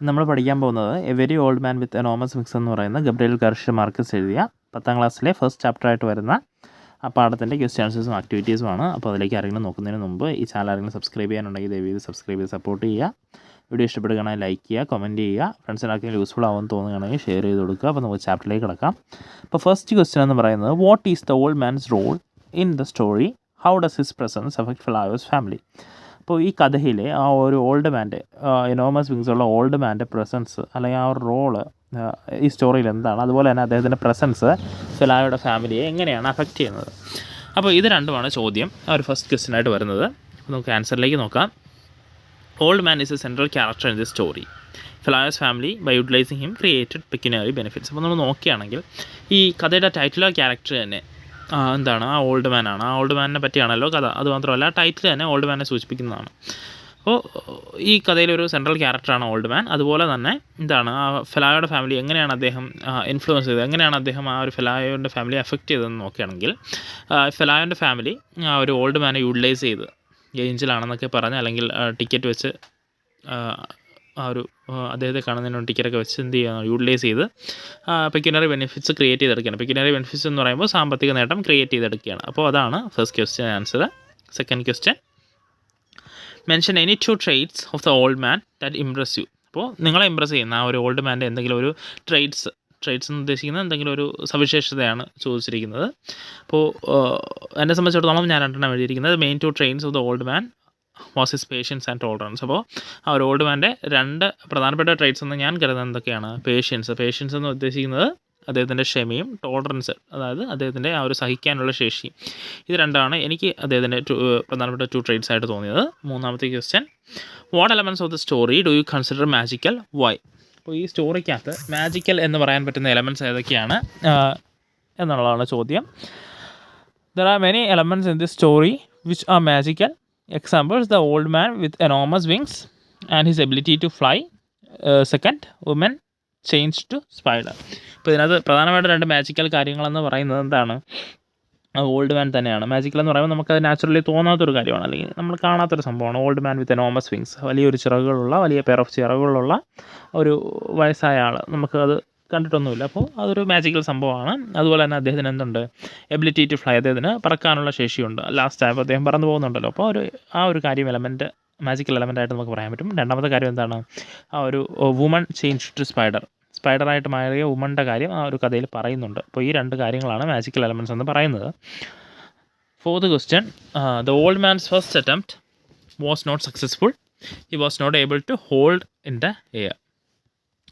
നമ്മൾ പഠിക്കാൻ പോകുന്നത് A very old man with enormous wings എന്ന് പറയുന്ന ഗബ്രിയേൽ ഗാർഷ്യ മാർക്കസ് എഴുതിയ 10ാം ക്ലാസ്സിലെ ഫസ്റ്റ് ചാപ്റ്ററായിട്ട് വരുന്ന ആ പാഠത്തിൻ്റെ ക്വസ്റ്റ്യൻ ആൻസേഴ്സും ആക്ടിവിറ്റീസുമാണ്. അപ്പോൾ അതിലേക്ക് ആരെങ്കിലും നോക്കുന്നതിന് മുമ്പ് ഈ ചാനൽ ആരെങ്കിലും സബ്സ്ക്രൈബ് ചെയ്യാനുണ്ടെങ്കിൽ ദയവേത് സബ്സ്ക്രൈബ് ചെയ്ത് സപ്പോർട്ട് ചെയ്യുക. വീഡിയോ ഇഷ്ടപ്പെടുകയാണെങ്കിൽ ലൈക്ക് ചെയ്യുക, കമൻറ്റ് ചെയ്യുക, ഫ്രണ്ട്സിനാർക്കെങ്കിലും യൂസ്ഫുൾ ആവുമെന്ന് തോന്നുകയാണെങ്കിൽ ഷെയർ ചെയ്ത് കൊടുക്കുക. അപ്പോൾ നമുക്ക് ചാപ്റ്ററിലേക്ക് കിടക്കാം. അപ്പോൾ ഫസ്റ്റ് ക്വസ്റ്റ്യൻ എന്ന് പറയുന്നത് what is the old man's role in the story, how does his presence affect flowers family. അപ്പോൾ ഈ കഥയിലെ ആ ഒരു ഓൾഡ് മാൻ്റെ എനോമസ് വിങ്സ് ഉള്ള ഓൾഡ് മാൻ്റെ പ്രസൻസ് അല്ലെങ്കിൽ ആ ഒരു റോള് ഈ സ്റ്റോറിയിൽ എന്താണ്, അതുപോലെ തന്നെ അദ്ദേഹത്തിൻ്റെ പ്രസൻസ് ഫെലായോയുടെ ഫാമിലിയെ എങ്ങനെയാണ് അഫക്റ്റ് ചെയ്യുന്നത്. അപ്പോൾ ഇത് രണ്ടുമാണ് ചോദ്യം ആ ഒരു ഫസ്റ്റ് ക്വസ്റ്റ്യനായിട്ട് വരുന്നത്. അപ്പോൾ നമുക്ക് ആൻസറിലേക്ക് നോക്കാം. Old man is a central character in the story. Pelayo's family by utilizing him created pecuniary benefits. അപ്പോൾ നമ്മൾ നോക്കുകയാണെങ്കിൽ ഈ കഥയുടെ ടൈറ്റിൽ ക്യാരക്ടർ തന്നെ എന്താണ്, ആ ഓൾഡ് മാനാണ്. ആ ഓൾഡ് മാനിനെ പറ്റിയാണല്ലോ കഥ. അതുമാത്രമല്ല ടൈറ്റിൽ തന്നെ ഓൾഡ് മാനെ സൂചിപ്പിക്കുന്നതാണ്. അപ്പോൾ ഈ കഥയിലൊരു സെൻട്രൽ ക്യാരക്ടറാണ് ഓൾഡ് മാൻ. അതുപോലെ തന്നെ എന്താണ്, ആ ഫെലായോയുടെ ഫാമിലി എങ്ങനെയാണ് അദ്ദേഹം ഇൻഫ്ലുവൻസ് ചെയ്തത്, എങ്ങനെയാണ് അദ്ദേഹം ആ ഒരു ഫെലായോയുടെ ഫാമിലി എഫക്റ്റ് ചെയ്തതെന്ന് നോക്കുകയാണെങ്കിൽ ഫെലായോൻ്റെ ഫാമിലി ആ ഒരു ഓൾഡ് മാനെ യൂട്ടിലൈസ് ചെയ്ത് ഏഞ്ചലാണെന്നൊക്കെ പറഞ്ഞ് അല്ലെങ്കിൽ ടിക്കറ്റ് വെച്ച് ആ ഒരു അദ്ദേഹത്തെ കാണുന്നതിന് ടിക്കറ്റൊക്കെ വെച്ച് എന്ത് ചെയ്യുക, യൂട്ടിലൈസ് ചെയ്ത് പെക്യുനറി ബെനിഫിറ്റ്സ് ക്രിയേറ്റ് ചെയ്തെടുക്കുകയാണ്. പെക്യുനറി ബെനിഫിറ്റ്സ് എന്ന് പറയുമ്പോൾ സാമ്പത്തിക നേട്ടം ക്രിയേറ്റ് ചെയ്തെടുക്കുകയാണ്. അപ്പോൾ അതാണ് first question answer. Second question, mention any 2 traits of the old man that impress you. അപ്പോൾ നിങ്ങളെ ഇംപ്രസ് ചെയ്യുന്ന ആ ഒരു ഓൾഡ് മാൻ്റെ എന്തെങ്കിലും ഒരു ട്രേറ്റ്സ് എന്ന് ഉദ്ദേശിക്കുന്നത് എന്തെങ്കിലും ഒരു സവിശേഷതയാണ് ചോദിച്ചിരിക്കുന്നത്. അപ്പോൾ എന്നെ സംബന്ധിച്ചിടത്തോളം ഞാൻ 2 എഴുതിയിരിക്കുന്നത് main 2 traits of the old man was his patience and tolerance. അപ്പോൾ ആ ഒരു ഓൾഡ് മാൻ്റെ 2 പ്രധാനപ്പെട്ട ട്രേറ്റ്സ് എന്ന് ഞാൻ കരുതുന്നത് എന്തൊക്കെയാണ്? പേഷ്യൻസ് എന്ന് ഉദ്ദേശിക്കുന്നത് അദ്ദേഹത്തിൻ്റെ ക്ഷമയും, ടോളറൻസ് അതായത് അദ്ദേഹത്തിൻ്റെ ആ ഒരു സഹിക്കാനുള്ള ശേഷി. ഇത് രണ്ടാണ് എനിക്ക് അദ്ദേഹത്തിൻ്റെ പ്രധാനപ്പെട്ട 2 traits ആയിട്ട് തോന്നിയത്. മൂന്നാമത്തെ question, what elements of the story do you consider magical, why. അപ്പോൾ ഈ സ്റ്റോറിക്കകത്ത് മാജിക്കൽ എന്ന് പറയാൻ പറ്റുന്ന എലമെൻറ്റ്സ് ഏതൊക്കെയാണ് എന്നുള്ളതാണ് ചോദ്യം. There are many elements in this story which are magical. Examples, the old man with enormous wings and his ability to fly. Second, woman changed to spider. ഇപ്പോൾ ഇതിനകത്ത് പ്രധാനമായിട്ട് 2 മാജിക്കൽ കാര്യങ്ങളെന്ന് പറയുന്നത് എന്താണ്, ഓൾഡ് മാൻ തന്നെയാണ്. മാജിക്കൽ എന്ന് പറയുമ്പോൾ നമുക്കത് നാച്ചുറലി തോന്നാത്തൊരു കാര്യമാണ്, അല്ലെങ്കിൽ നമ്മൾ കാണാത്തൊരു സംഭവമാണ്. ഓൾഡ് മാൻ വിത്ത് എനോമസ് വിങ്സ്, വലിയൊരു ചിറകുകളുള്ള, വലിയ പെയർ ഓഫ് ചിറകുകളുള്ള ഒരു വയസ്സായ ആൾ, നമുക്കത് കണ്ടിട്ടൊന്നുമില്ല. അപ്പോൾ അതൊരു മാജിക്കൽ സംഭവമാണ്. അതുപോലെ തന്നെ അദ്ദേഹത്തിന് എന്തുണ്ട്, എബിലിറ്റി ടു ഫ്ലൈ, അദ്ദേഹത്തിന് പറക്കാനുള്ള ശേഷിയുണ്ട്. ലാസ്റ്റ് ആയപ്പോൾ അദ്ദേഹം പറന്നു പോകുന്നുണ്ടല്ലോ. അപ്പോൾ ആ ഒരു കാര്യം മാജിക്കൽ എലമെൻ്റായിട്ട് നമുക്ക് പറയാൻ പറ്റും. രണ്ടാമത്തെ കാര്യം എന്താണ്, ആ ഒരു വുമൺ ചേഞ്ച് ടു സ്പൈഡറായിട്ട് മാറിയ വുമണിൻ്റെ കാര്യം ആ ഒരു കഥയിൽ പറയുന്നുണ്ട്. അപ്പോൾ ഈ 2 കാര്യങ്ങളാണ് മാജിക്കൽ എലമെൻറ്റ്സ് എന്ന് പറയുന്നത്. Fourth question, the old man's first attempt was not successful, he was not able to hold in the air.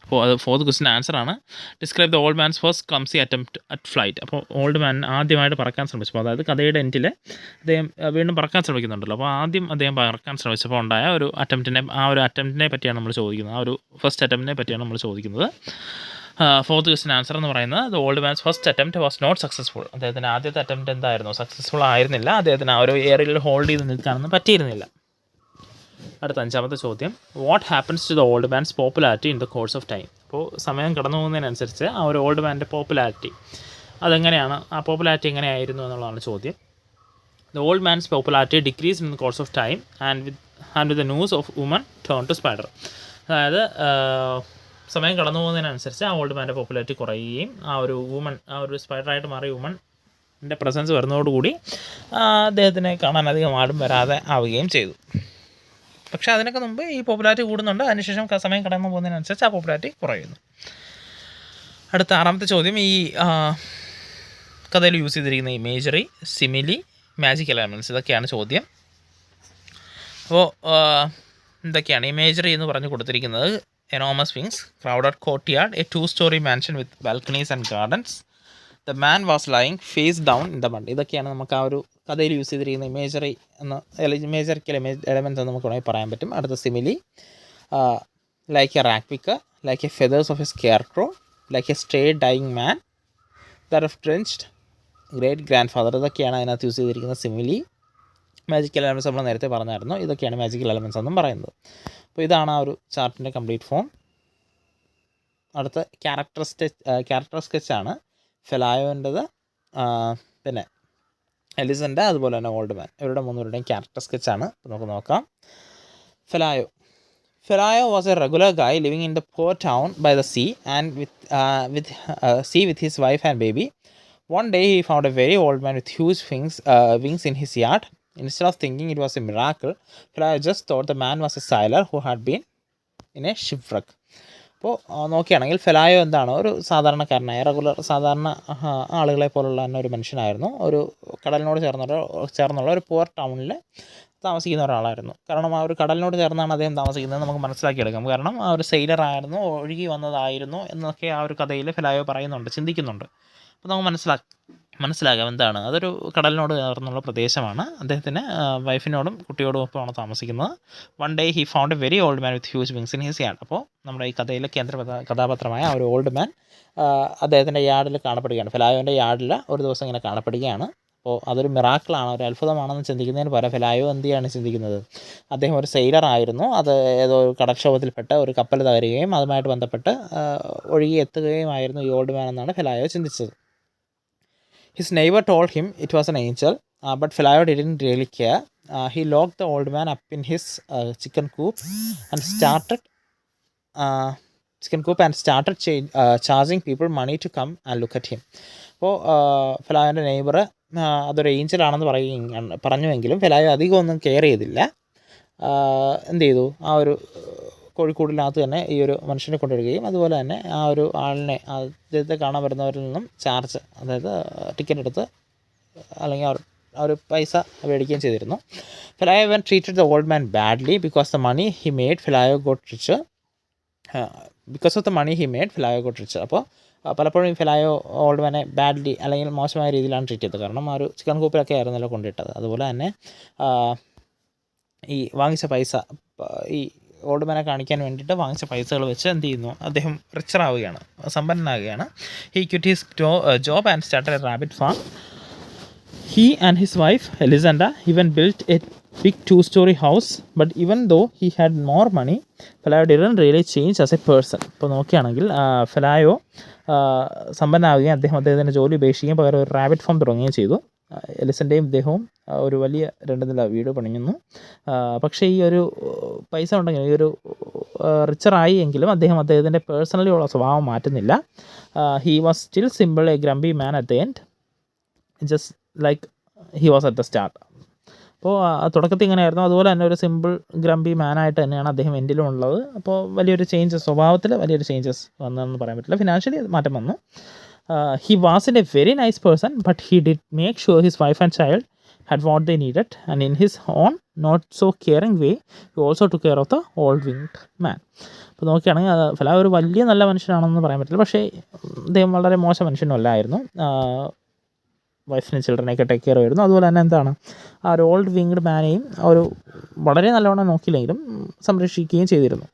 അപ്പോൾ അത് ഫോർത്ത് ക്വസ്റ്റ്യൻ ആൻസറാണ്. Describe the old man's first clumsy attempt at flight. അപ്പോൾ old man ആദ്യമായിട്ട് പറക്കാൻ ശ്രമിച്ചപ്പോൾ, അതായത് കഥയുടെ എൻഡിൽ അദ്ദേഹം വീണ്ടും പറക്കാൻ ശ്രമിക്കുന്നുണ്ടല്ലോ. അപ്പോൾ ആദ്യം അദ്ദേഹം പറക്കാൻ ശ്രമിച്ചപ്പോൾ ഉണ്ടായ ഒരു അറ്റംപ്റ്റിനെ പറ്റിയാണ് നമ്മൾ ചോദിക്കുന്നത്. ആ ഒരു ഫസ്റ്റ് അറ്റംപ്റ്റിനെ പറ്റിയാണ് നമ്മൾ ചോദിക്കുന്നത്. ഫോർത്ത് ക്വസ്റ്റ്യൻ ആൻസർ എന്ന് പറയുന്നത് the old man's first attempt was not successful. അദ്ദേഹത്തിൻ്റെ ആദ്യത്തെ അറ്റംപ്റ്റ് എന്തായിരുന്നു, സക്സസ്ഫുൾ ആയിരുന്നില്ല. അദ്ദേഹത്തിന് ആ ഒരു എയറിൽ ഹോൾഡ് ചെയ്ത് നിൽക്കാനൊന്നും പറ്റിയിരുന്നില്ല. അടുത്ത 5ാമത്തെ ചോദ്യം, what happens to the old man's popularity in the course of time. അപ്പോൾ സമയം കടന്നു പോകുന്നതിനനുസരിച്ച് ആ ഒരു ഓൾഡ് മാൻ്റെ പോപ്പുലാരിറ്റി അതെങ്ങനെയാണ്, ആ പോപ്പുലാരിറ്റി എങ്ങനെയായിരുന്നു എന്നുള്ളതാണ് ചോദ്യം. The old man's popularity decrease in the course of time and with the news of woman turn to spider. അതായത് സമയം കടന്നു പോകുന്നതിനനുസരിച്ച് ആ ഓൾഡ് മാൻ്റെ പോപ്പുലാരിറ്റി കുറയുകയും ആ ഒരു സ്പൈഡറായിട്ട് മാറിയ വുമണിൻ്റെ പ്രസൻസ് വരുന്നതോടുകൂടി അദ്ദേഹത്തിനെ കാണാൻ അധികം ആരും വരാതെ ആവുകയും ചെയ്തു. പക്ഷേ അതിനൊക്കെ മുമ്പ് ഈ പോപ്പുലാരിറ്റി കൂടുന്നുണ്ട്. അതിനുശേഷം സമയം കടന്നു പോകുന്നതിനനുസരിച്ച് ആ പോപ്പുലാരിറ്റി കുറയുന്നു. അടുത്ത 6ാമത്തെ ചോദ്യം, ഈ കഥയിൽ യൂസ് ചെയ്തിരിക്കുന്ന ഇമേജറി, സിമിലി, മാജിക്കൽ എലമെൻറ്റ്സ്, ഇതൊക്കെയാണ് ചോദ്യം. അപ്പോൾ എന്തൊക്കെയാണ് ഇമേജറി എന്ന് പറഞ്ഞു കൊടുത്തിരിക്കുന്നത്? Enormous wings, crowded courtyard, a 2-story mansion with balconies and gardens, the man was lying face down in the mud. ഇതൊക്കെയാണ് നമുക്ക് ആ ഒരു കഥയിൽ യൂസ് ചെയ്തിരിക്കുന്ന ഇമേജറിക്കൽ എലമെൻറ്റ്സ് എന്ന് നമുക്ക് വേണമെങ്കിൽ പറയാൻ പറ്റും. അടുത്ത simile, like a rag picker, like a feathers of a scarecrow, like a stray dying man, that of drenched great grandfather. ഇതൊക്കെയാണ് അതിനകത്ത് യൂസ് ചെയ്തിരിക്കുന്ന സിമിലി. മാജിക്കൽ എലമെൻറ്റ്സ് നമ്മൾ നേരത്തെ പറഞ്ഞായിരുന്നു. ഇതൊക്കെയാണ് മാജിക്കൽ എലമെൻറ്റ്സ് എന്നും പറയുന്നത്. അപ്പോൾ ഇതാണ് ആ ഒരു ചാർട്ടിൻ്റെ കംപ്ലീറ്റ് ഫോം. അടുത്ത ക്യാരക്ടർ സ്കെച്ചാണ്. ഫെലായോൻ്റെത്, പിന്നെ എലിസൻ്റെ, അതുപോലെ തന്നെ ഓൾഡ് മാൻ, ഇവരുടെ 3 പേരുടെയും ക്യാരക്ടർ സ്കെച്ചാണ്. നമുക്ക് നോക്കാം. ഫെലായോ Felayo was a regular guy living in the poor town by the sea and with his wife and baby. One day he found a very old man with huge wings in his yard. Instead of thinking it was a miracle, Felayo just thought the man was a sailor who had been in a shipwreck. അപ്പോൾ നോക്കുകയാണെങ്കിൽ ഫെലായോ എന്താണ് ഒരു സാധാരണക്കാരനായ regular സാധാരണ ആളുകളെ പോലുള്ള തന്നെ ഒരു മനുഷ്യനായിരുന്നു. ഒരു കടലിനോട് ചേർന്നുള്ള ഒരു പുവർ ടൗണിൽ താമസിക്കുന്ന ഒരാളായിരുന്നു. കാരണം ആ ഒരു കടലിനോട് ചേർന്നാണ് അദ്ദേഹം താമസിക്കുന്നത് നമുക്ക് മനസ്സിലാക്കിയെടുക്കാം. കാരണം ആ ഒരു സെയിലറായിരുന്നു, ഒഴുകി വന്നതായിരുന്നു എന്നൊക്കെ ആ ഒരു കഥയിൽ ഫെലായോ പറയുന്നുണ്ട്, ചിന്തിക്കുന്നുണ്ട്. അപ്പോൾ നമുക്ക് മനസ്സിലാകാം എന്താണ് അതൊരു കടലിനോട് ചേർന്നുള്ള പ്രദേശമാണ്. അദ്ദേഹത്തിന് വൈഫിനോടും കുട്ടിയോടും ഒപ്പമാണ് താമസിക്കുന്നത്. One day he found A very old man with huge wings in his yard. അപ്പോൾ നമ്മുടെ ഈ കഥയിലെ കഥാപാത്രമായ ആ ഒരു ഓൾഡ് മാൻ അദ്ദേഹത്തിൻ്റെ യാർഡിൽ കാണപ്പെടുകയാണ്. ഫെലായോൻ്റെ യാർഡിൽ ഒരു ദിവസം ഇങ്ങനെ കാണപ്പെടുകയാണ്. അപ്പോൾ അതൊരു മിറാക്കിളാണ്, ഒരു അത്ഭുതമാണെന്ന് ചിന്തിക്കുന്നതിന് പകരം ഫെലായോ എന്തിയാണ് ചിന്തിക്കുന്നത്, അദ്ദേഹം ഒരു സെയിലർ ആയിരുന്നു. അത് ഏതോ ഒരു കടക്ഷോഭത്തിൽപ്പെട്ട് ഒരു കപ്പൽ തകരുകയും അതുമായിട്ട് ബന്ധപ്പെട്ട് ഒഴുകി എത്തുകയുമായിരുന്നു ഈ ഓൾഡ് മാൻ എന്നാണ് ഫെലായോ ചിന്തിച്ചത്. His neighbor told him it was an angel, but Felayo didn't really care. He locked the old man up in his chicken coop and started charging people money to come and look at him. അപ്പോൾ ഫെലായോൻ്റെ neighbour അതൊരു ഏഞ്ചലാണെന്ന് പറഞ്ഞുവെങ്കിലും ഫെലായോ അധികം ഒന്നും care ചെയ്തില്ല. എന്ത് ചെയ്തു, ആ ഒരു കോഴിക്കൂടിനകത്ത് തന്നെ ഈ ഒരു മനുഷ്യനെ കൊണ്ടുവരികയും അതുപോലെ തന്നെ ആ ഒരു ആളിനെ അദ്ദേഹത്തെ കാണാൻ വരുന്നവരിൽ നിന്നും ചാർജ്, അതായത് ടിക്കറ്റ് എടുത്ത് അല്ലെങ്കിൽ ആ ഒരു പൈസ മേടിക്കുകയും ചെയ്തിരുന്നു. Pelayo when treated the old man badly because of the money he made Pelayo got rich. അപ്പോൾ പലപ്പോഴും ഫെലായോ ഓൾഡ് മാനെ ബാഡ്ലി അല്ലെങ്കിൽ മോശമായ രീതിയിലാണ് ട്രീറ്റ് ചെയ്തത്. കാരണം ആ ഒരു ചിക്കൻ കൂപ്പിലൊക്കെ ആയിരുന്നല്ലോ കൊണ്ടിട്ടത്. അതുപോലെ തന്നെ ഈ വാങ്ങിച്ച പൈസ, ഈ ഓൾഡ് മാനെ കാണിക്കാൻ വേണ്ടിയിട്ട് വാങ്ങിച്ച പൈസകൾ വെച്ച് എന്ത് ചെയ്യുന്നു, അദ്ദേഹം റിച്ചറാവുകയാണ്, സമ്പന്നനാകുകയാണ്. He quit his job and started a rabbit farm. He and his wife Elisanda even built a big 2-story house, but even though he had more money, Felayo didn't really change as a person. ഇപ്പോൾ നോക്കുകയാണെങ്കിൽ ഫെലായോ സമ്പന്നനാവുകയും അദ്ദേഹത്തിൻ്റെ ജോലി ഉപേക്ഷിക്കുകയും പകരം ഒരു rabbit farm തുടങ്ങുകയും ചെയ്തു. എലിസൻ്റെയും ഇദ്ദേഹവും ഒരു വലിയ 2 നില വീട് പണിയുന്നു. പക്ഷേ ഈ ഒരു പൈസ ഉണ്ടെങ്കിൽ, ഈ ഒരു റിച്ചറായി എങ്കിലും അദ്ദേഹത്തിൻ്റെ പേഴ്സണലി ഉള്ള സ്വഭാവം മാറ്റുന്നില്ല. He was still simple a grumpy man at the end, just like he was at the start. അപ്പോൾ തുടക്കത്തിൽ ഇങ്ങനെയായിരുന്നു, അതുപോലെ തന്നെ ഒരു സിമ്പിൾ ഗ്രംബി മാനായിട്ട് തന്നെയാണ് അദ്ദേഹം എൻഡിലും ഉള്ളത്. അപ്പോൾ വലിയൊരു ചേഞ്ചസ്, സ്വഭാവത്തിൽ വലിയൊരു ചേഞ്ചസ് വന്നതെന്ന് പറയാൻ പറ്റില്ല. ഫിനാൻഷ്യലി മാറ്റം വന്നു. He wasn't a very nice person, but he did make sure his wife and child had what they needed, and in his own not so caring way he also took care of the old winged man. അപ്പോൾ നോക്കുകയാണെങ്കിൽ ഫെലായോ ഒരു വലിയ നല്ല മനുഷ്യനാണെന്ന് പറയാൻ പറ്റില്ല, പക്ഷേ അദ്ദേഹം വളരെ മോശം മനുഷ്യനല്ലായിരുന്നു. വൈഫിനും ചിൽഡ്രനെയൊക്കെ ടേക്ക് കെയർ വരുന്നു. അതുപോലെ തന്നെ എന്താണ്, ആ ഒരു ഓൾഡ് വിങ്ഡ് മാനെയും ഒരു വളരെ നല്ലവണ്ണം നോക്കിയില്ലെങ്കിലും സംരക്ഷിക്കുകയും ചെയ്തിരുന്നു.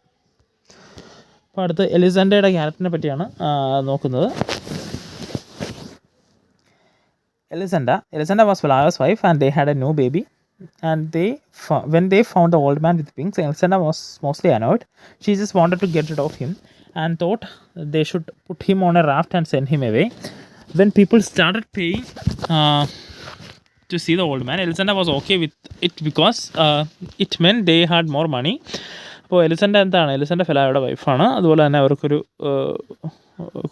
അപ്പോൾ അടുത്ത് എലിസണ്ടയുടെ ക്യാരക്ടറിനെ പറ്റിയാണ് നോക്കുന്നത്. Elisanda was Felayo's wife and they had a new baby. And when they found the old man with wings, Elisanda was mostly annoyed. She just wanted to get rid of him and thought they should put him on a raft and send him away. When people started paying to see the old man, Elisanda was okay with it because it meant they had more money. അപ്പോൾ എലിസണ്ട ഫെലായോയുടെ വൈഫാണ്. അതുപോലെ തന്നെ അവർക്കൊരു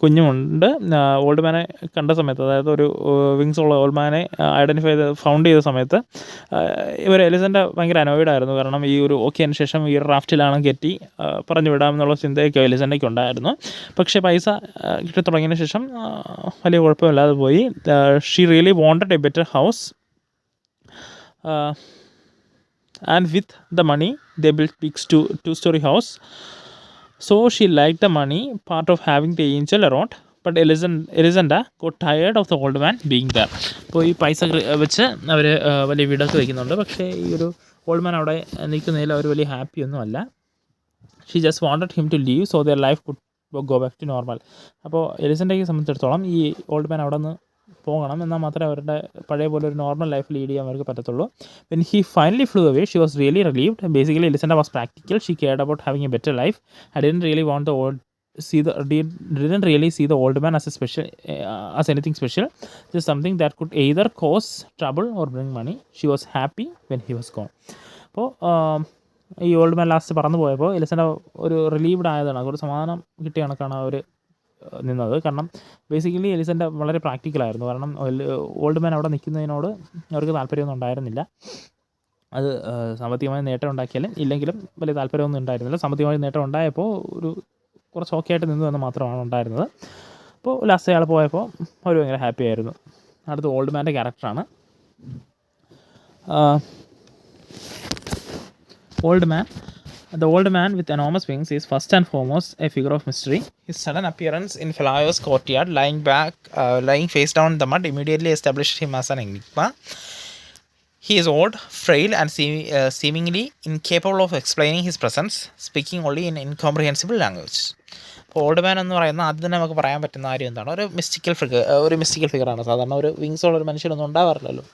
കുഞ്ഞുമുണ്ട്. Old മാനെ കണ്ട സമയത്ത്, അതായത് ഒരു wings ഉള്ള ഓൾഡ് മാനെ ഫൗണ്ട് ചെയ്ത സമയത്ത് എലിസണ്ട ഭയങ്കര അനോയിഡ് ആയിരുന്നു. കാരണം ഈ ഒരു ഓക്കെയതിന് ശേഷം ഈ റാഫ്റ്റിലാണ് കയറ്റി പറഞ്ഞു വിടാമെന്നുള്ള ചിന്തയൊക്കെ എലിസണ്ടയ്ക്ക് ഉണ്ടായിരുന്നു. പക്ഷേ പൈസ കിട്ടി തുടങ്ങിയതിന് ശേഷം വലിയ കുഴപ്പമില്ലാതെ പോയി. She really wanted A better house and with the money they built big 2-story house. So she liked the money part of having the angel around, but Elisanda got tired of the old man being there. അപ്പോൾ ഈ പൈസ വെച്ച് അവർ വലിയ വീടൊക്കെ വയ്ക്കുന്നുണ്ട്, പക്ഷേ ഈ ഒരു ഓൾഡ് മാൻ അവിടെ നിൽക്കുന്നതിൽ അവർ വലിയ ഹാപ്പി ഒന്നും അല്ല. She just wanted him to leave so their life could go back to normal. അപ്പോൾ എലിസണ്ടയ്ക്ക് സംബന്ധിച്ചിടത്തോളം ഈ ഓൾഡ് മാൻ അവിടെ നിന്ന് പോകണം, എന്നാൽ മാത്രമേ അവരുടെ പഴയ പോലെ ഒരു നോർമൽ ലൈഫ് ലീഡ് ചെയ്യാൻ അവർക്ക് പറ്റത്തുള്ളൂ. When he finally flew away, she was really relieved. Basically, Elisanda was practical. She cared about having a better life. I didn't really see the old man as anything special. Just something that could either cause trouble or bring money. She was happy when he was gone. അപ്പോൾ ഈ old man last പറന്നു പോയപ്പോൾ എലിസൻ്റെ ഒരു relieved ആയതാണ്, ഒരു സമാധാനം കിട്ടിയ കണക്കാണ് അവർ നിന്നത്. കാരണം ബേസിക്കലി എലിസൻ്റെ വളരെ പ്രാക്ടിക്കലായിരുന്നു. കാരണം ഓൾഡ് മാൻ അവിടെ നിൽക്കുന്നതിനോട് അവർക്ക് താല്പര്യമൊന്നും ഉണ്ടായിരുന്നില്ല. അത് സാമ്പത്തികമായ നേട്ടം ഉണ്ടാക്കിയാലും ഇല്ലെങ്കിലും വലിയ താല്പര്യമൊന്നും ഉണ്ടായിരുന്നില്ല. സാമ്പത്തികമായ നേട്ടം ഉണ്ടായപ്പോൾ ഒരു കുറച്ച് ഓക്കെ ആയിട്ട് നിന്നു എന്ന് മാത്രമാണ് ഉണ്ടായിരുന്നത്. അപ്പോൾ ലാസ്റ്റ് അയാൾ പോയപ്പോൾ അവർ ഭയങ്കര ഹാപ്പി ആയിരുന്നു. അടുത്ത ഓൾഡ് മാൻ്റെ ക്യാരക്ടറാണ്. The old man with enormous wings is first and foremost a figure of mystery. His sudden appearance in Flaio's courtyard, lying face down in the mud, immediately established him as an enigma. He is old, frail, and seemingly incapable of explaining his presence, speaking only in incomprehensible language. അപ്പോൾ old മാൻ എന്ന് പറയുന്ന ആദ്യം നമുക്ക് പറയാൻ പറ്റുന്ന കാര്യം എന്താണ്? ഒരു മിസ്റ്റിക്കൽ ഫിഗറാണ്. സാധാരണ ഒരു വിങ്സുള്ള ഒരു മനുഷ്യനൊന്നും ഉണ്ടാവാറില്ലല്ലോ.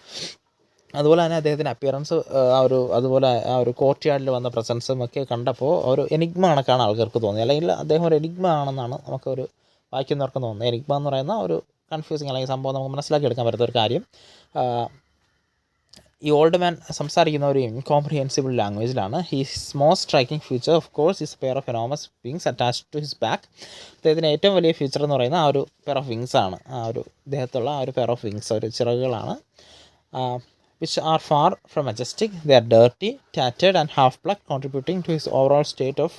അതുപോലെ തന്നെ അദ്ദേഹത്തിൻ്റെ അപ്പിയറൻസ് അതുപോലെ ആ ഒരു കോർട്ട് യാർഡിൽ വന്ന പ്രസൻസും ഒക്കെ കണ്ടപ്പോൾ ഒരു എനിഗ്മ കണക്കാണ് ആൾക്കാർക്ക് തോന്നിയത്. അല്ലെങ്കിൽ അദ്ദേഹം ഒരു എനിഗ്മ ആണെന്നാണ് നമുക്കൊരു വായിക്കുന്നവർക്ക് തോന്നുന്നത്. എനിഗ്മ എന്ന് പറയുന്ന ഒരു കൺഫ്യൂസിങ് അല്ലെങ്കിൽ സംഭവം നമുക്ക് മനസ്സിലാക്കിയെടുക്കാൻ പറ്റുന്ന ഒരു കാര്യം. ഈ ഓൾഡ് മാൻ സംസാരിക്കുന്ന ഒരു ഇൻകോംപ്രിഹെൻസിബിൾ ലാംഗ്വേജിലാണ്. His most striking feature of course is pair of enormous wings attached to his back. അദ്ദേഹത്തിൻ്റെ ഏറ്റവും വലിയ ഫീച്ചർ എന്ന് പറയുന്ന ആ ഒരു പെയർ ഓഫ് വിങ്സ് ആണ്. അദ്ദേഹത്തുള്ള ആ ഒരു പെയർ ഓഫ് വിങ്സ്, ഒരു ചിറകുകളാണ്. which are far from majestic. They are dirty, tattered and half-plucked, contributing to his overall state of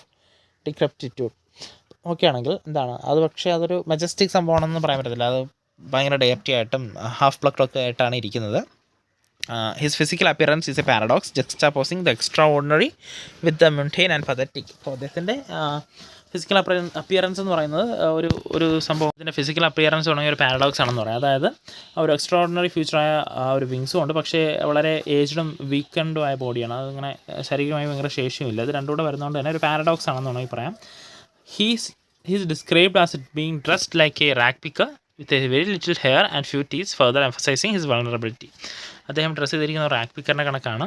decrepitude. Okay ആണെങ്കിൽ എന്താണ് അത്? പക്ഷേ അതൊരു മജസ്റ്റിക് സംഭവമാണെന്ന് പറയാൻ പറ്റത്തില്ല. അത് ഭയങ്കര ഡേർട്ടി ആയിട്ടും ഹാഫ് പ്ലക്ഡ് ഒക്കെ ആയിട്ടാണ് ഇരിക്കുന്നത്. His physical appearance is a paradox, juxtaposing the extraordinary with the mundane and pathetic. അപ്പോൾ അദ്ദേഹത്തിൻ്റെ ഫിസിക്കൽ അപ്പിയറൻസ് എന്ന് പറയുന്നത് ഒരു സംഭവത്തിൻ്റെ ഫിസിക്കൽ അപ്പിയറൻസ് ആണെങ്കിൽ ഒരു പാരഡോക്സ് ആണെന്ന് പറയാം. അതായത് ഒരു എക്സ്ട്രാ ഓർഡിനറി ഫീച്ചറായ ഒരു വിങ്സും ഉണ്ട്, പക്ഷേ വളരെ ഏജ്ഡും വീക്കൻഡും ആയ ബോഡിയാണ്. അതിങ്ങനെ ശരീരമായി ഭയങ്കര ശേഷിയുമില്ല. ഇത് രണ്ടും കൂടെ വരുന്നതുകൊണ്ട് തന്നെ ഒരു പാരഡോക്സ് ആണെന്ന് വേണമെങ്കിൽ പറയാം. He's described as it being dressed like a rag picker with a very little hair and few teeth, further emphasising his vulnerability. അദ്ദേഹം ഡ്രസ്സ് ചെയ്തിരിക്കുന്ന റാക്ക് പിക്കറിൻ്റെ കണക്കാണ്.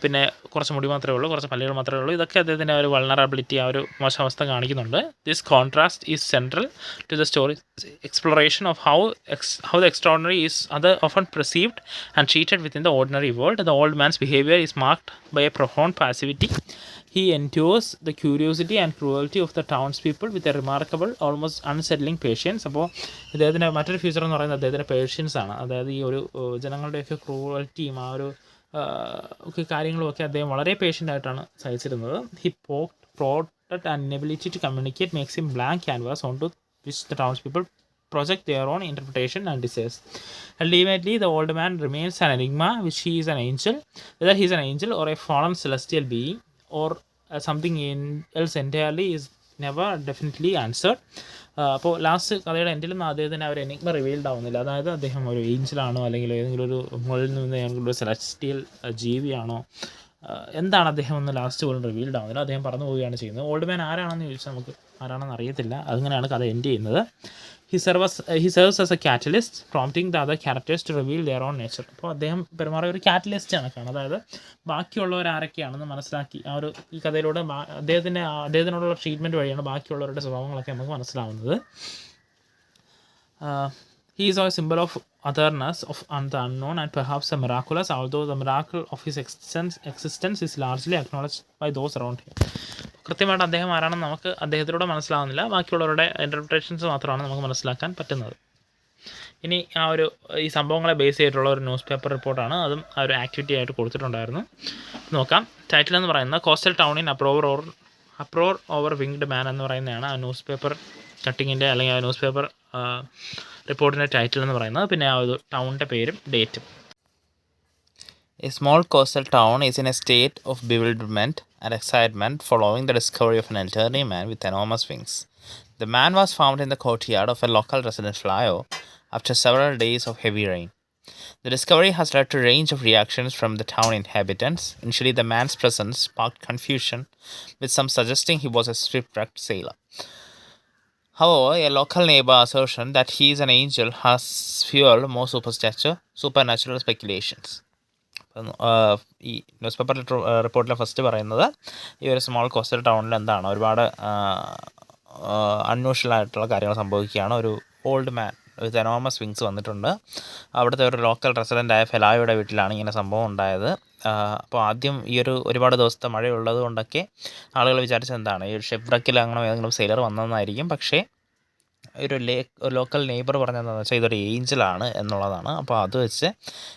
പിന്നെ കുറച്ച് മുടി മാത്രമേ ഉള്ളൂ, കുറച്ച് പല്ലുകൾ മാത്രമേ ഉള്ളൂ. ഇതൊക്കെ അദ്ദേഹത്തിൻ്റെ ഒരു വൾണറബിലിറ്റി, ആ ഒരു മോശാവസ്ഥ കാണിക്കുന്നുണ്ട്. This contrast is central to the story exploration of how the extraordinary is അത് often perceived and treated within the ordinary world. The old man's behavior is marked by a profound passivity. He endures the curiosity and cruelty of the townspeople with a remarkable, almost unsettling patience. അപ്പോൾ അദ്ദേഹത്തിൻ്റെ മറ്റൊരു feature എന്ന് പറയുന്നത് അദ്ദേഹത്തിൻ്റെ patients ആണ്. അതായത് ഈ ഒരു ജനങ്ങളുടെയൊക്കെ ക്രൂവൽറ്റിയും ആ ഒരു ഒക്കെ കാര്യങ്ങളുമൊക്കെ അദ്ദേഹം വളരെ പേഷ്യൻ്റായിട്ടാണ് സഹിച്ചിരുന്നത്. He prodded and inability to communicate makes him blank canvas on to which the townspeople project their own interpretation and desires. Ultimately, the old man remains an enigma, which he is an angel, whether he is an angel or a fallen celestial being or something else entirely is never definitely answered. അപ്പോൾ last കഥയുടെ എൻഡിലൊന്നും അദ്ദേഹത്തിന് ഒരു Enigma revealed ആവുന്നില്ല. അതായത് അദ്ദേഹം ഒരു ഏഞ്ചലാണോ അല്ലെങ്കിൽ ഏതെങ്കിലും ഒരു മുകളിൽ നിന്ന് ഏതെങ്കിലും ഒരു സെലസ്റ്റിയൽ ജീവിയാണോ, എന്താണ് അദ്ദേഹം ഒന്ന് ലാസ്റ്റ് പോലും റിവീൽഡ് ആവുന്നില്ല. അദ്ദേഹം പറഞ്ഞു പോവുകയാണ് ചെയ്യുന്നത്. ഓൾഡ് മാൻ ആരാണെന്ന് ചോദിച്ചാൽ നമുക്ക് ആരാണെന്ന് അറിയത്തില്ല. അങ്ങനെയാണ് കഥ എൻഡ് ചെയ്യുന്നത്. He serves as a catalyst, prompting the other characters to reveal their own nature. അപ്പോൾ അദ്ദേഹം പെരുമാറിയ ഒരു കാറ്റലിസ്റ്റ് കണക്കാണ്. അതായത് ബാക്കിയുള്ളവർ ആരൊക്കെയാണെന്ന് മനസ്സിലാക്കി ഈ കഥയിലൂടെ അദ്ദേഹത്തിനോടുള്ള ട്രീറ്റ്മെൻറ്റ് വഴിയാണ് ബാക്കിയുള്ളവരുടെ സ്വഭാവങ്ങളൊക്കെ നമുക്ക് മനസ്സിലാവുന്നത്. He is a symbol of otherness, of the unknown, and perhaps the miraculous, although the miracle of his existence is largely acknowledged by those around him. കൃത്യമായിട്ട് അദ്ദേഹം ആരാണെന്ന് നമുക്ക് അദ്ദേഹത്തിലൂടെ മനസ്സിലാവുന്നില്ല. ബാക്കിയുള്ളവരുടെ ഇൻ്റർപ്രിട്ടേഷൻസ് മാത്രമാണ് നമുക്ക് മനസ്സിലാക്കാൻ പറ്റുന്നത്. ഇനി ഈ സംഭവങ്ങളെ ബേസ് ചെയ്തിട്ടുള്ള ഒരു ന്യൂസ് പേപ്പർ റിപ്പോർട്ടാണ്. അതും ആ ഒരു ആക്ടിവിറ്റി ആയിട്ട് കൊടുത്തിട്ടുണ്ടായിരുന്നു. നോക്കാം. ടൈറ്റിൽ എന്ന് പറയുന്നത് coastal town in uproar over winged man എന്ന് പറയുന്നതാണ് ആ ന്യൂസ് പേപ്പർ കട്ടിങ്ങിൻ്റെ അല്ലെങ്കിൽ ആ ന്യൂസ് പേപ്പർ റിപ്പോർട്ടിൻ്റെ ടൈറ്റിൽ എന്ന് പറയുന്നത്. പിന്നെ ആ ഒരു ടൗണിൻ്റെ പേരും ഡേറ്റും. A small coastal town is in a state of bewilderment and excitement following the discovery of an elderly man with enormous wings. The man was found in the courtyard of a local resident Flaio after several days of heavy rain. The discovery has led to a range of reactions from the town inhabitants. Initially, the man's presence sparked confusion, with some suggesting he was a shipwrecked sailor. However, a local neighbor assertion that he is an angel has fueled more supernatural speculations. ഈ news paper റിപ്പോർട്ടിൽ first പറയുന്നത് ഈ ഒരു small coastal ടൗണിൽ എന്താണ് ഒരുപാട് unusual ആയിട്ടുള്ള കാര്യങ്ങൾ സംഭവിക്കുകയാണ്. ഒരു ഓൾഡ് മാൻ വിത്ത് എനോമസ് വിങ്സ് വന്നിട്ടുണ്ട്. അവിടുത്തെ ഒരു ലോക്കൽ റെസിഡൻ്റായ ഫെലായോയുടെ വീട്ടിലാണ് ഇങ്ങനെ സംഭവം ഉണ്ടായത്. അപ്പോൾ ആദ്യം ഈ ഒരുപാട് ദിവസത്തെ മഴയുള്ളത് കൊണ്ടൊക്കെ ആളുകൾ വിചാരിച്ചത് എന്താണ്, ഈ ഒരു ഷിപ്പ്‌വ്രക്കിൽ അങ്ങനെ ഏതെങ്കിലും സെയിലർ വന്നതെന്നായിരിക്കും. പക്ഷേ ഒരു ലോക്കൽ നെയ്ബർ പറഞ്ഞതെന്താണെന്ന് വെച്ചാൽ ഇതൊരു ഏഞ്ചലാണ് എന്നുള്ളതാണ്. അപ്പോൾ അത് വെച്ച്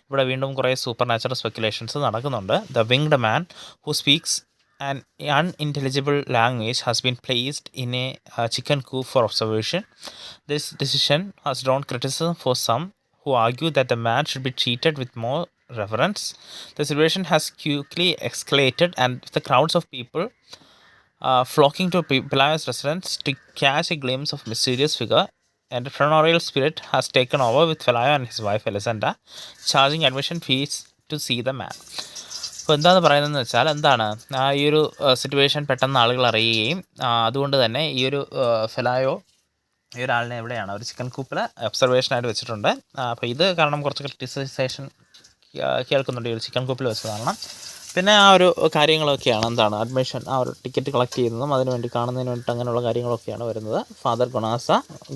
ഇവിടെ വീണ്ടും കുറേ സൂപ്പർ നാച്ചുറൽ സ്പെക്കുലേഷൻസ് നടക്കുന്നുണ്ട്. The winged man who speaks an unintelligible language has been placed in a chicken coop for observation. This decision has drawn criticism for some who argue that the man should be treated with more reverence. The situation has quickly escalated, and the crowds of people flocking to Pelayo's residence to catch a glimpse of mysterious figure. Entrepreneurial spirit has taken over with Pelayo and his wife Elisenda charging admission fees to see the man. അപ്പോൾ എന്താണെന്ന് പറയുന്നതെന്ന് വെച്ചാൽ എന്താണ്, ഈ ഒരു situation പെട്ടെന്ന് ആളുകൾ അറിയുകയും അതുകൊണ്ട് തന്നെ ഈ ഒരു ഫെലായോ ഈ ഒരാളിനെ എവിടെയാണ് ഒരു ചിക്കൻ കൂപ്പിൽ ഒബ്സർവേഷനായിട്ട് വെച്ചിട്ടുണ്ട്. അപ്പോൾ ഇത് കാരണം കുറച്ച് ക്രിറ്റിസൈസേഷൻ കേൾക്കുന്നുണ്ട് ഈ ഒരു ചിക്കൻ കൂപ്പിൽ വെച്ച് കാരണം. പിന്നെ ആ ഒരു കാര്യങ്ങളൊക്കെയാണ് എന്താണ് അഡ്മിഷൻ, ആ ഒരു ടിക്കറ്റ് കളക്ട് ചെയ്യുന്നതും അതിനുവേണ്ടി കാണുന്നതിന് വേണ്ടിയിട്ട് അങ്ങനെയുള്ള കാര്യങ്ങളൊക്കെയാണ് വരുന്നത്. Father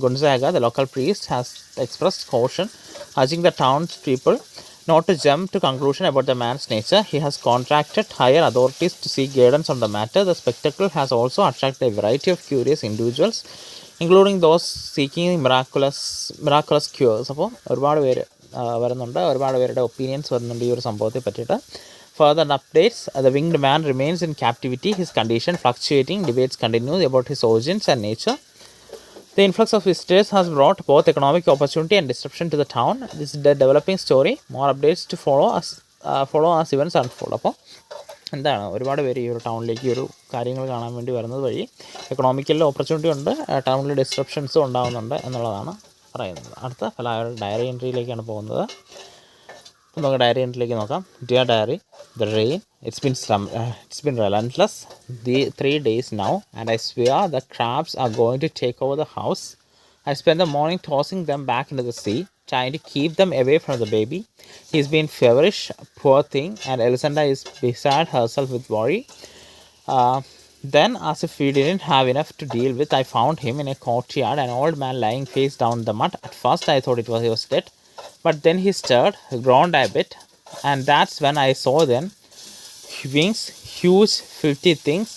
Gonzaga the local priest has expressed caution urging the townspeople not to jump to conclusion about the man's nature. He has contracted higher authorities to seek guidance on the matter. The spectacle has also attracted a variety of curious individuals, including those seeking miraculous cures. അപ്പോൾ ഒരുപാട് പേര് വരുന്നുണ്ട്, ഒരുപാട് പേരുടെ opinions വരുന്നുണ്ട് ഈ ഒരു സംഭവത്തെ പറ്റിയിട്ട്. Further updates, the winged man remains in captivity, his condition fluctuating, debates continue about his origins and nature. The influx of visitors has brought both economic opportunity and disruption to the town. This is the developing story. More updates to follow as events unfold. അപ്പോൾ എന്താണ് ഒരുപാട് പേര് ഈ ഒരു ടൗണിലേക്ക് ഈ ഒരു കാര്യങ്ങൾ കാണാൻ വേണ്ടി വരുന്നത് വഴി എക്കണോമിക്കൽ ഓപ്പർച്യൂണിറ്റി ഉണ്ട്, ടൗണിൽ ഡിസ്ട്രപ്ഷൻസും ഉണ്ടാകുന്നുണ്ട് എന്നുള്ളതാണ് പറയുന്നത്. അടുത്ത ഫെലായോയുടെ ഡയറി എൻട്രിയിലേക്കാണ് പോകുന്നത്. നമുക്ക് ഡയറി എൻട്രിയിലേക്ക് നോക്കാം. Dear diary, the rain, it's been relentless 3 days now, and I swear the crabs are going to take over the house. I spent the morning tossing them back into the sea, trying to keep them away from the baby. He's been feverish, poor thing, and Elisenda is beside herself with worry. Then, as if we didn't have enough to deal with, I found him in a courtyard, an old man lying face down in the mud. At first I thought he was dead, but then he stirred, groaned a bit, and that's when I saw them wings, huge filthy things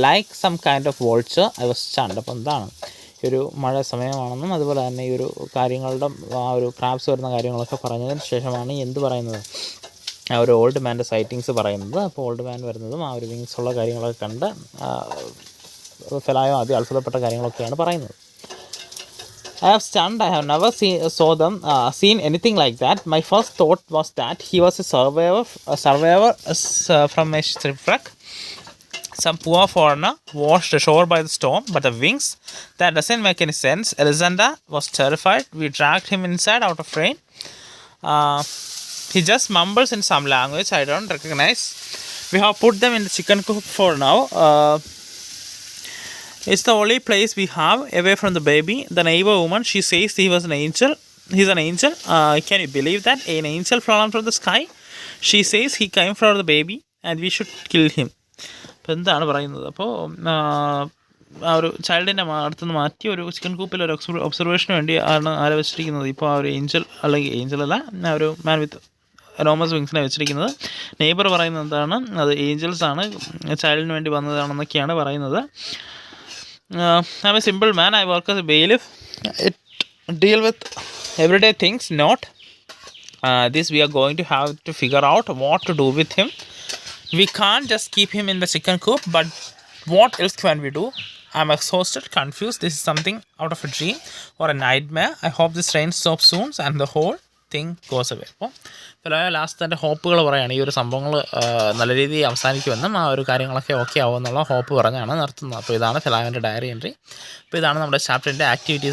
like some kind of vulture. I was stunned. അപ്പോൾ എന്താണ് ഒരു മഴ സമയമാണെന്നും അതുപോലെ തന്നെ ഈ ഒരു കാര്യങ്ങളുടെ ആ ഒരു ക്രാബ്സ് വരുന്ന കാര്യങ്ങളൊക്കെ പറഞ്ഞതിന് ശേഷമാണ് എന്ത് പറയുന്നത്, ആ ഒരു ഓൾഡ് മാൻ്റെ സൈറ്റിങ്സ് പറയുന്നത്. അപ്പോൾ ഓൾഡ് മാൻ വരുന്നതും ആ ഒരു വിങ്സ് ഉള്ള കാര്യങ്ങളൊക്കെ കണ്ട് ഫെലായോ ആദ്യം അത്ഭുതപ്പെട്ട കാര്യങ്ങളൊക്കെയാണ് പറയുന്നത്. I have stunned. I have never seen anything like that. My first thought was that he was a survivor from a shipwreck, some poor foreigner washed ashore by the storm. But the wings, that doesn't make any sense. Elisenda was terrified. We dragged him inside out of rain. He just mumbles in some language I don't recognize. We have put them in the chicken coop for now. It's the only place we have away from the baby. The neighbor woman, she says he was an angel. He's an angel. Can you believe that? An angel fallen from the sky. She says he came for the baby and we should kill him. അപ്പോൾ എന്താണ് പറയുന്നത്, അപ്പോൾ ആ ഒരു ചൈൽഡിൻ്റെ അടുത്തുനിന്ന് മാറ്റി ഒരു chicken കൂപ്പിൽ ഒരു ഒബ്സർവേഷന് വേണ്ടി ആണ് ആരെ വെച്ചിരിക്കുന്നത്. ഇപ്പോൾ ആ ഒരു ഏഞ്ചൽ അല്ലെങ്കിൽ ഏഞ്ചലല്ല, ആ ഒരു മാൻ വിത്ത് എനോമസ് വിങ്സിനെ വെച്ചിരിക്കുന്നത്. നെയ്ബർ പറയുന്നത് എന്താണ്, അത് ഏഞ്ചൽസാണ്, ചൈൽഡിന് വേണ്ടി വന്നതാണെന്നൊക്കെയാണ് പറയുന്നത്. I'm a simple man. I work as a bailiff. I deal with everyday things. This we are going to have to figure out what to do with him. We can't just keep him in the chicken coop, but what else can we do? I'm exhausted, confused. This is something out of a dream or a nightmare. I hope this rain stops soon and the whole thing goes away. അപ്പോൾ ഫെലായോ last തൻ്റെ ഹോപ്പുകൾ പറയുകയാണ്, ഈ ഒരു സംഭവങ്ങൾ നല്ല രീതിയിൽ അവസാനിക്കുമെന്നും ആ ഒരു കാര്യങ്ങളൊക്കെ ഓക്കെ ആവുമെന്നുള്ള ഹോപ്പ് പറഞ്ഞാണ് നിർത്തുന്നത്. അപ്പോൾ ഇതാണ് ഫെലായോൻ്റെ ഡയറി എൻട്രി. അപ്പോൾ ഇതാണ് നമ്മുടെ ചാപ്റ്ററിൻ്റെ ആക്ടിവിറ്റീസ്.